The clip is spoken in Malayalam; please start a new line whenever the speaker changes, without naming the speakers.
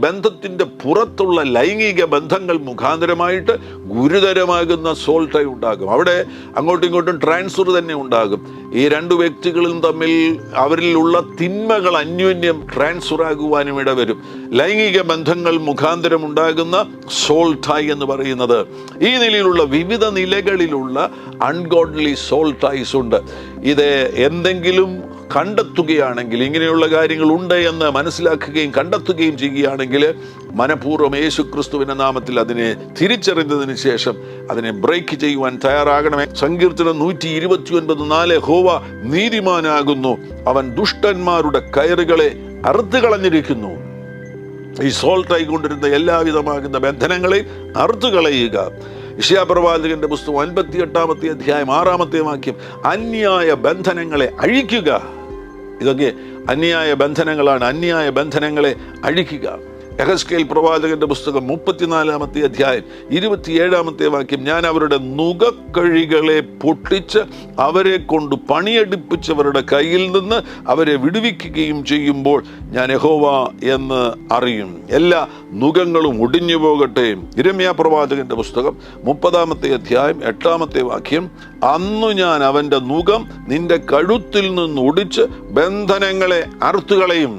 ബന്ധത്തിൻ്റെ പുറത്തുള്ള ലൈംഗിക ബന്ധങ്ങൾ മുഖാന്തരമായിട്ട് ഗുരുതരമാകുന്ന സോൾ ടൈ ഉണ്ടാകും. അവിടെ അങ്ങോട്ടും ഇങ്ങോട്ടും ട്രാൻസ്ഫർ തന്നെ ഉണ്ടാകും. ഈ രണ്ട് വ്യക്തികളും തമ്മിൽ അവരിലുള്ള തിന്മകൾ അന്യോന്യം ട്രാൻസ്ഫർ ആകുവാനും ഇടവരും. ലൈംഗിക ബന്ധങ്ങൾ മുഖാന്തരം ഉണ്ടാകുന്ന സോൾ ടൈ എന്ന് പറയുന്നത് ഈ നിലയിലുള്ള വിവിധ നിലകളിലുള്ള അൺഗോഡ്ലി സോൾ ടൈസ് ഉണ്ട്. ഇത് എന്തെങ്കിലും കണ്ടെത്തുകയാണെങ്കിൽ, ഇങ്ങനെയുള്ള കാര്യങ്ങൾ ഉണ്ട് എന്ന് മനസ്സിലാക്കുകയും കണ്ടെത്തുകയും ചെയ്യുകയാണെങ്കിൽ മനഃപൂർവ്വം യേശു ക്രിസ്തുവിന്റെ നാമത്തിൽ അതിനെ തിരിച്ചറിഞ്ഞതിന് ശേഷം അതിനെ ബ്രേക്ക് ചെയ്യുവാൻ തയ്യാറാകണമേ. സങ്കീർത്തനം 129:4 യഹോവ നീതിമാനാകുന്നു, അവൻ ദുഷ്ടന്മാരുടെ കയറുകളെ അറുത്ത് കളഞ്ഞിരിക്കുന്നു. ഈ സോൾ ടൈ കൊണ്ടിരുന്ന എല്ലാവിധമാകുന്ന ബന്ധനങ്ങളെ അറുത്തു കളയുക. യെശയ്യാപ്രവാചകന്റെ പുസ്തകം 58-ാമത്തെ അധ്യായം 6-ാമത്തെ വാക്യം, അന്യായ ബന്ധനങ്ങളെ അഴിക്കുക. ഇതൊക്കെ അന്യായ ബന്ധനങ്ങളാണ്. അന്യായ ബന്ധനങ്ങളെ അഴിക്കുക. യെഹെസ്കേൽ പ്രവാചകന്റെ പുസ്തകം 34-ാമത്തെ അധ്യായം 27-ാമത്തെ വാക്യം, ഞാൻ അവരുടെ നുകക്കഴികളെ പൊട്ടിച്ച് അവരെ കൊണ്ട് പണിയെടുപ്പിച്ചവരുടെ കയ്യിൽ നിന്ന് അവരെ വിടുവിക്കുകയും ചെയ്യുമ്പോൾ ഞാൻ യഹോവ എന്ന് അറിയും. എല്ലാ നുകങ്ങളും ഒടിഞ്ഞു പോകട്ടെ. യിരെമ്യാ പ്രവാചകന്റെ പുസ്തകം 30-ാമത്തെ അധ്യായം 8-ാമത്തെ വാക്യം, അന്നു ഞാൻ അവന്റെ നുകം നിന്റെ കഴുത്തിൽ നിന്ന് ഒടിച്ച് ബന്ധനങ്ങളെ അറുത്തുകളയും.